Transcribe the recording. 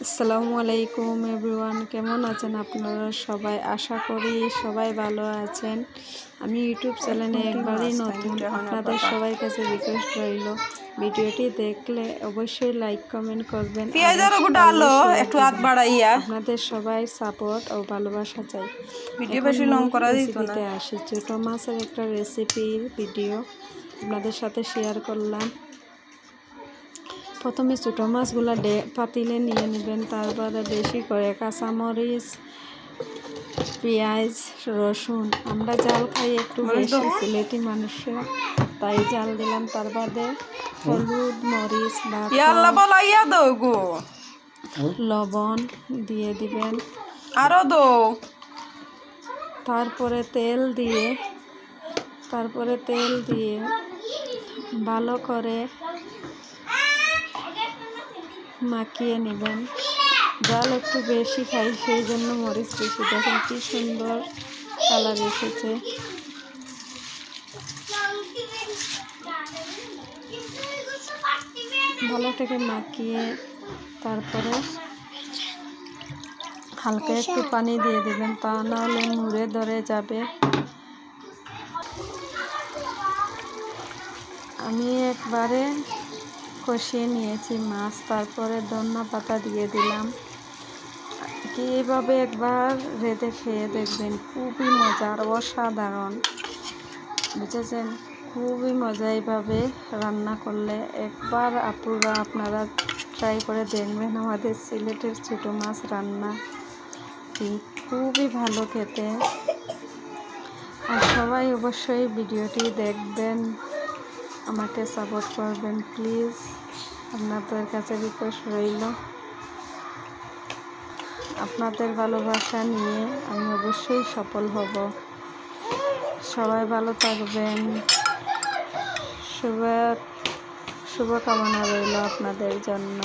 আসসালামু আলাইকুম এভরিওয়ান, কেমন আছেন আপনারা সবাই? আশা করি সবাই ভালো আছেন। আমি ইউটিউব চ্যানেলে একবারই নতুন, আপনাদের সবার কাছে রিকোয়েস্ট রইল ভিডিওটি দেখলে অবশ্যই লাইক কমেন্ট করবেন, আপনাদের সবাই সাপোর্ট ও ভালোবাসা চাই। রেসিপিতে আসি, ছোট মাছের একটা রেসিপির ভিডিও আপনাদের সাথে শেয়ার করলাম। প্রথমে ছোটো মাছগুলো পাতিলে নিয়ে নেবেন, তারপরে বেশি করে কাঁচামরিচ, পেঁয়াজ, রসুন, আমরা জাল খাই একটু বেশি, সিলেটি মানুষরা, তাই জাল দিলাম। তারপরে হলুদ, মরিচ, লবণ দিয়ে দিবেন, তারপরে তেল দিয়ে ভালো করে মাখিয়ে নেবেন। জাল একটু বেশি খাই, সেই জন্য মরিচ বেশি। দেখেন কি সুন্দর কালার এসেছে। ভালো থেকে মাখিয়ে তারপরে হালকা একটু পানি দিয়ে দেবেন, তা নাহলে মুড়ে ধরে যাবে। আমি একবারে কষিয়ে নিয়েছি মাছ, তারপরে ধনিয়া পাতা দিয়ে দিলাম। এইভাবে একবার রেঁধে খেয়ে দেখবেন, খুবই মজার, অসাধারণ, বুঝেছেন? খুবই মজা এইভাবে রান্না করলে। একবার আপনারা ট্রাই করে দেখবেন আমাদের সিলেটের ছোটো মাছ রান্না, খুবই ভালো খেতে। আর সবাই অবশ্যই ভিডিওটি দেখবেন, আমাকে সাপোর্ট করবেন প্লিজ, আপনাদের কাছে রিকোয়েস্ট রইল। আপনাদের ভালোবাসা নিয়ে আমি অবশ্যই সফল হব। সবাই ভালো থাকবেন, শুভকামনা রইল আপনাদের জন্য।